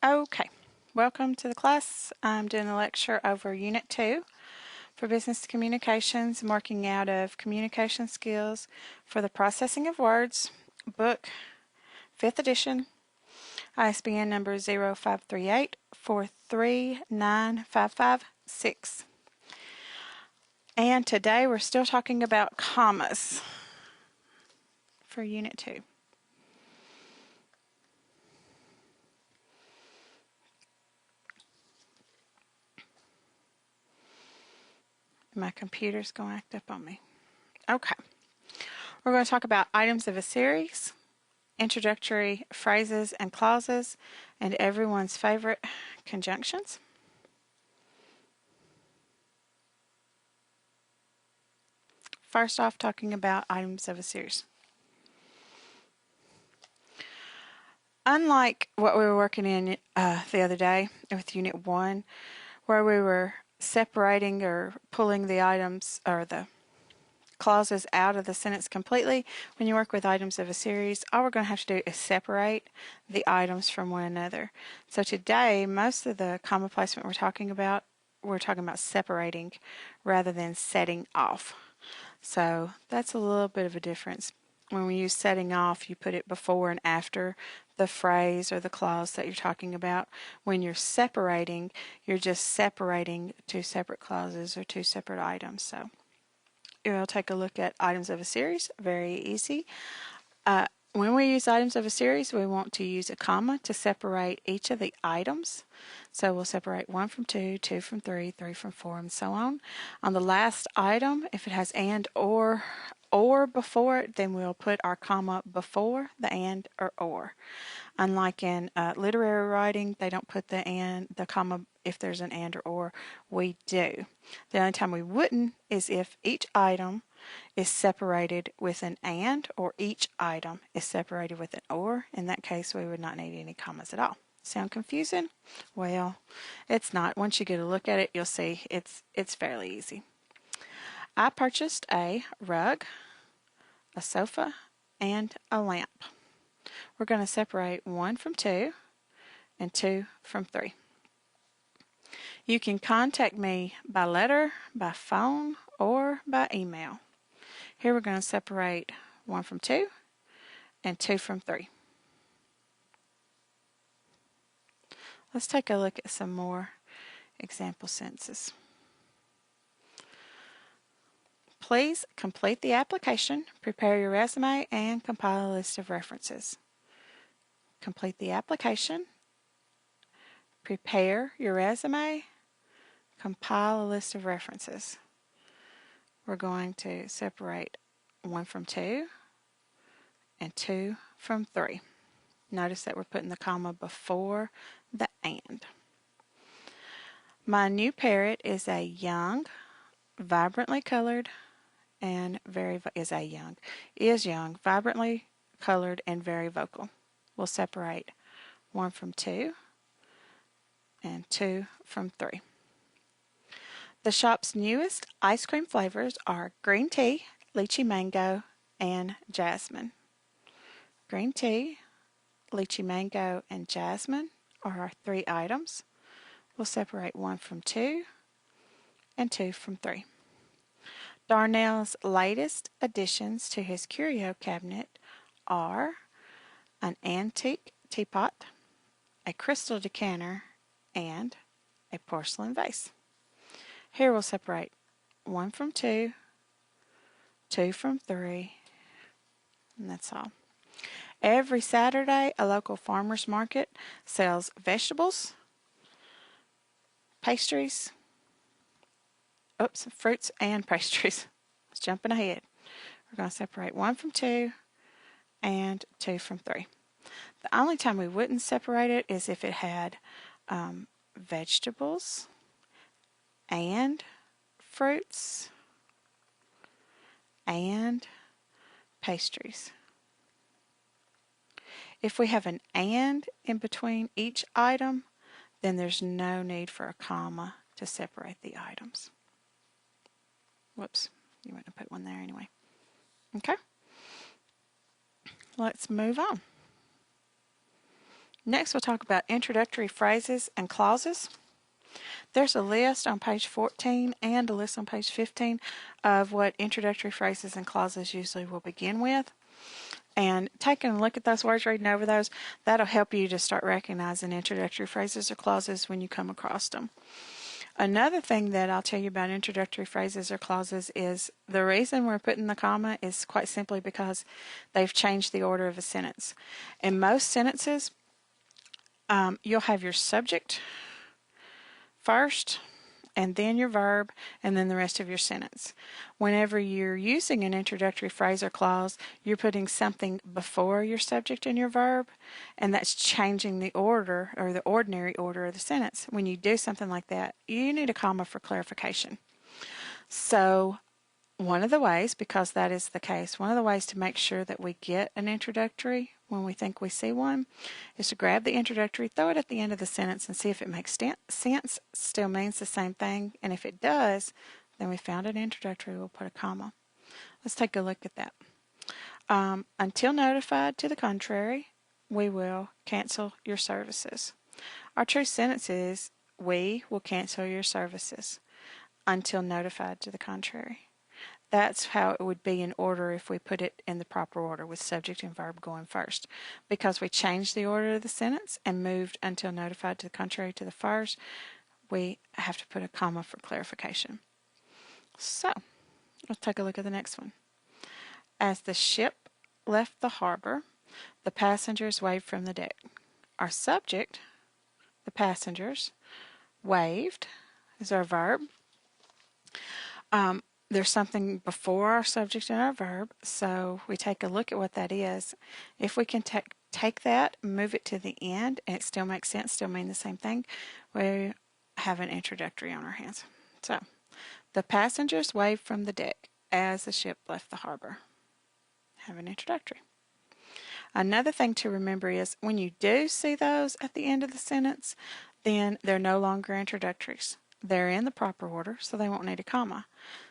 Okay, welcome to the class. I'm doing a lecture over Unit 2 for Business Communications, working out of Communication Skills for the Processing of Words, book, 5th edition, ISBN number 0538 4395556. And today we're still talking about commas for Unit 2. My computer's going to act up on me. Okay. We're going to talk about items of a series, introductory phrases and clauses, and everyone's favorite conjunctions. First off, talking about items of a series. Unlike what we were working in the other day with Unit 1, where we were separating or pulling the items or the clauses out of the sentence completely, when you work with items of a series, all we're going to have to do is separate the items from one another. So today, most of the comma placement we're talking about separating rather than setting off. So that's a little bit of a difference. When we use setting off, you put it before and after the phrase or the clause that you're talking about. When you're separating, you're just separating two separate clauses or two separate items. So we'll take a look at items of a series. Very easy. When we use items of a series, we want to use a comma to separate each of the items. So we'll separate 1 from 2, 2 from 3, 3 from 4, and so on. On the last item, if it has and or before it, then we'll put our comma before the and or. Unlike in literary writing, they don't put the comma if there's an and or. We do. The only time we wouldn't is if each item is separated with an and, or each item is separated with an or. In that case, we would not need any commas at all. Sound confusing? Well, it's not. Once you get a look at it, you'll see it's fairly easy. I purchased a rug, a sofa, and a lamp. We're going to separate 1 from 2 and 2 from 3. You can contact me by letter, by phone, or by email. Here we're going to separate 1 from 2 and 2 from 3. Let's take a look at some more example sentences. Please complete the application, prepare your resume, and compile a list of references. Complete the application, prepare your resume, compile a list of references. We're going to separate 1 from 2 and 2 from 3. Notice that we're putting the comma before the and. My new parrot is a young, vibrantly colored, and is young, vibrantly colored, and very vocal. We'll separate 1 from 2 and 2 from 3. The shop's newest ice cream flavors are green tea, lychee mango, and jasmine. Green tea, lychee mango, and jasmine are our 3 items. We'll separate 1 from 2 and 2 from 3. Darnell's latest additions to his curio cabinet are an antique teapot, a crystal decanter, and a porcelain vase. Here we'll separate 1 from 2, 2 from 3, and that's all. Every Saturday, a local farmer's market sells vegetables, fruits and pastries. I was jumping ahead. We're going to separate 1 from 2 and 2 from 3. The only time we wouldn't separate it is if it had vegetables and fruits and pastries. If we have an and in between each item, then there's no need for a comma to separate the items. Whoops, you wouldn't have put one there anyway. Okay, let's move on. Next, we'll talk about introductory phrases and clauses. There's a list on page 14 and a list on page 15 of what introductory phrases and clauses usually will begin with. And taking a look at those words, reading over those, that'll help you to start recognizing introductory phrases or clauses when you come across them. Another thing that I'll tell you about introductory phrases or clauses is the reason we're putting the comma is quite simply because they've changed the order of a sentence. In most sentences, you'll have your subject first, and then your verb, and then the rest of your sentence. Whenever you're using an introductory phrase or clause, you're putting something before your subject and your verb, and that's changing the order or the ordinary order of the sentence. When you do something like that, you need a comma for clarification. So one of the ways, because that is the case, one of the ways to make sure that we get an introductory when we think we see one is to grab the introductory, throw it at the end of the sentence, and see if it makes sense, still means the same thing, and if it does, then we found an introductory, we'll put a comma. Let's take a look at that. Until notified to the contrary, we will cancel your services. Our true sentence is, we will cancel your services until notified to the contrary. That's how it would be in order if we put it in the proper order with subject and verb going first. Because we changed the order of the sentence and moved until notified to the contrary to the first, we have to put a comma for clarification. So, let's take a look at the next one. As the ship left the harbor, the passengers waved from the deck. Our subject, the passengers, waved, is our verb. There's something before our subject and our verb, so we take a look at what that is. If we can take that, move it to the end, and it still makes sense, still mean the same thing, we have an introductory on our hands. So, the passengers waved from the deck as the ship left the harbor. Have an introductory. Another thing to remember is when you do see those at the end of the sentence, then they're no longer introductories. They're in the proper order, so they won't need a comma.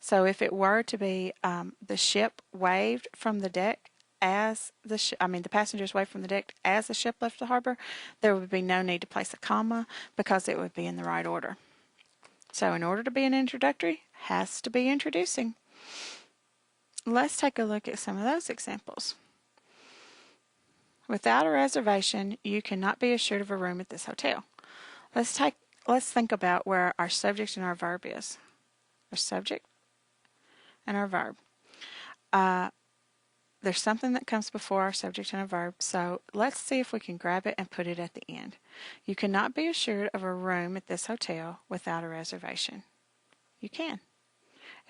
So if it were to be the ship waved from the deck as the passengers waved from the deck as the ship left the harbor, there would be no need to place a comma because it would be in the right order. So in order to be an introductory, has to be introducing. Let's take a look at some of those examples. Without a reservation, you cannot be assured of a room at this hotel. Let's think about where our subject and our verb is. Our subject and our verb. There's something that comes before our subject and a verb, so let's see if we can grab it and put it at the end. You cannot be assured of a room at this hotel without a reservation. You can.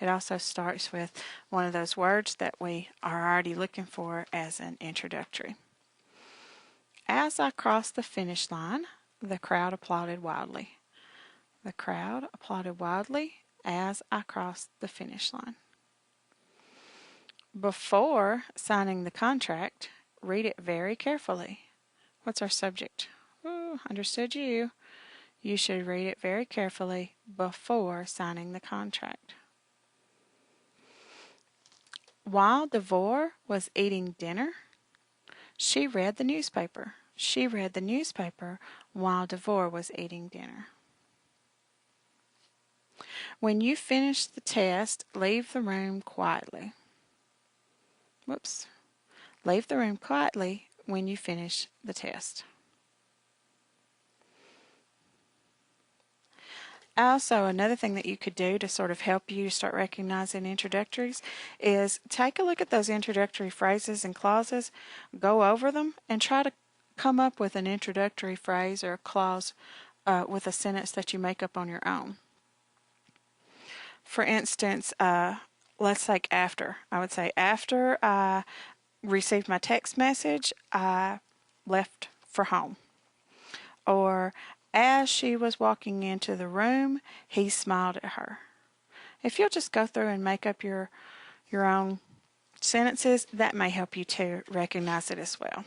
It also starts with one of those words that we are already looking for as an introductory. As I crossed the finish line, the crowd applauded wildly. The crowd applauded wildly as I crossed the finish line. Before signing the contract, read it very carefully. What's our subject? Understood you. You should read it very carefully before signing the contract. While Devore was eating dinner, she read the newspaper. She read the newspaper while Devore was eating dinner. When you finish the test, leave the room quietly. Leave the room quietly when you finish the test. Also, another thing that you could do to sort of help you start recognizing introductories is take a look at those introductory phrases and clauses, go over them, and try to come up with an introductory phrase or a clause with a sentence that you make up on your own. For instance, let's take after. I would say, after I received my text message, I left for home. Or, as she was walking into the room, he smiled at her. If you'll just go through and make up your own sentences, that may help you to recognize it as well.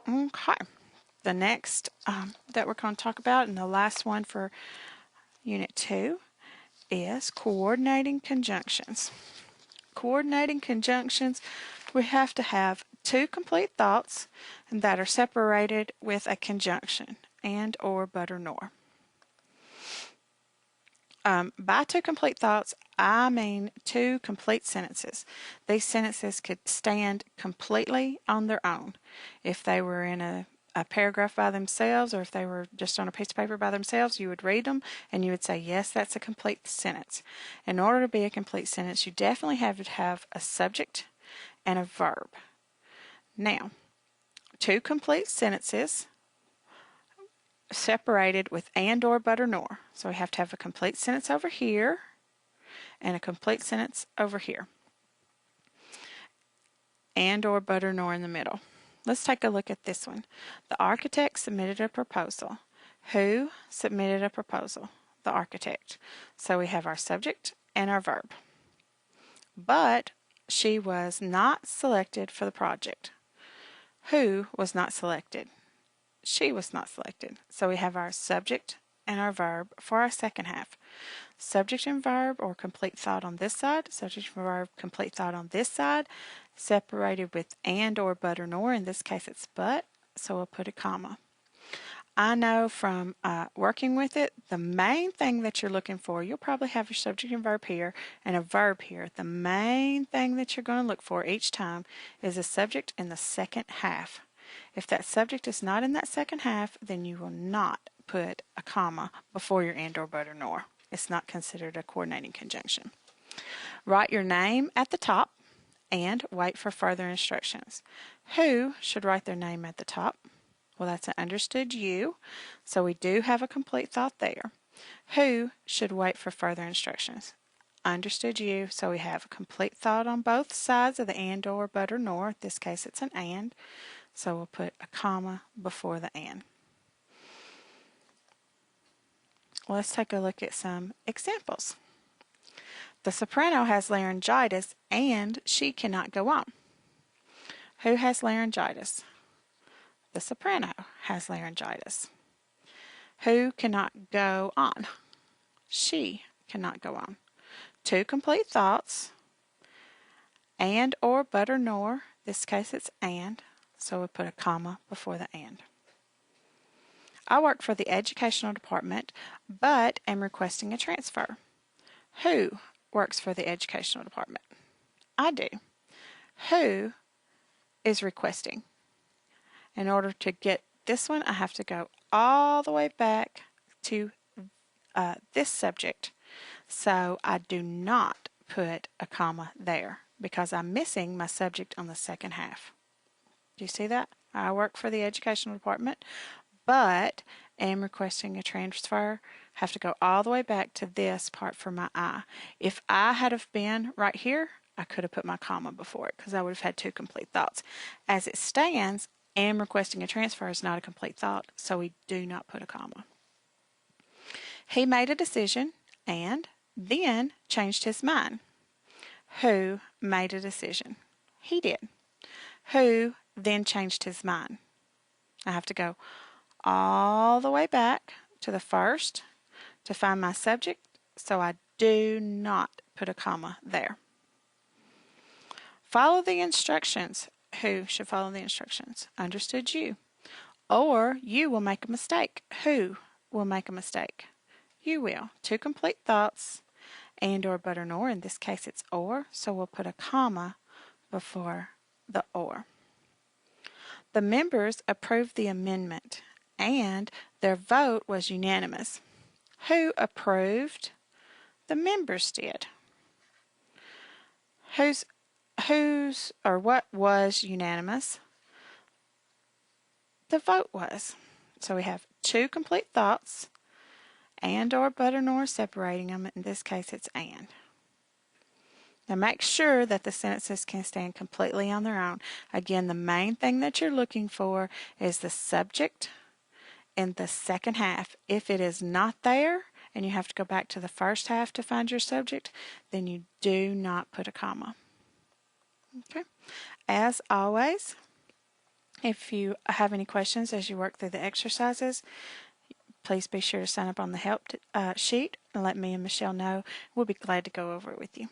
Okay. The next that we're going to talk about, and the last one for Unit 2, is coordinating conjunctions. Coordinating conjunctions we have to have two complete thoughts that are separated with a conjunction, and, or, but, or, nor. By two complete thoughts, I mean two complete sentences. These sentences could stand completely on their own. If they were in a paragraph by themselves, or if they were just on a piece of paper by themselves, you would read them and you would say, yes, that's a complete sentence. In order to be a complete sentence, you definitely have to have a subject and a verb. Now, two complete sentences separated with and, or, but, or, nor. So we have to have a complete sentence over here and a complete sentence over here. And, or, but, or, nor in the middle. Let's take a look at this one. The architect submitted a proposal. Who submitted a proposal? The architect. So we have our subject and our verb. But she was not selected for the project. Who was not selected? She was not selected. So we have our subject and our verb for our second half. Subject and verb, or complete thought on this side, subject and verb, complete thought on this side, separated with and, or, but, or, nor. In this case it's but, so we'll put a comma. I know from working with it, the main thing that you're looking for, you'll probably have your subject and verb here and a verb here. The main thing that you're going to look for each time is a subject in the second half. If that subject is not in that second half, then you will not put a comma before your and, or, but, or, nor. It's not considered a coordinating conjunction. Write your name at the top and wait for further instructions. Who should write their name at the top? Well, that's an understood you, so we do have a complete thought there. Who should wait for further instructions? Understood you, so we have a complete thought on both sides of the and, or, but, or, nor. In this case it's an and. So we'll put a comma before the and. Let's take a look at some examples. The soprano has laryngitis and she cannot go on. Who has laryngitis? The soprano has laryngitis. Who cannot go on? She cannot go on. Two complete thoughts. And, or, but, or, nor. In this case it's and. So we'll put a comma before the and. I work for the educational department, but am requesting a transfer. Who works for the educational department? I do. Who is requesting? In order to get this one, I have to go all the way back to this subject. So I do not put a comma there because I'm missing my subject on the second half. Do you see that? I work for the educational department, but am requesting a transfer. Have to go all the way back to this part for my I. If I had have been right here, I could have put my comma before it because I would have had two complete thoughts. As it stands, am requesting a transfer is not a complete thought, so we do not put a comma. He made a decision and then changed his mind. Who made a decision? He did. Who then changed his mind? I have to go all the way back to the first to find my subject, so I do not put a comma there. Follow the instructions. Who should follow the instructions? Understood you. Or you will make a mistake. Who will make a mistake? You will. Two complete thoughts, and, or, but, or, nor. In this case it's or, so we'll put a comma before the or. The members approved the amendment and their vote was unanimous. Who approved? The members did. Whose or what was unanimous? The vote was. So we have two complete thoughts, and, or, but, or, nor, separating them. In this case it's and. Now make sure that the sentences can stand completely on their own. Again, the main thing that you're looking for is the subject in the second half. If it is not there and you have to go back to the first half to find your subject, then you do not put a comma. Okay. As always, if you have any questions as you work through the exercises, please be sure to sign up on the help sheet and let me and Michelle know. We'll be glad to go over it with you.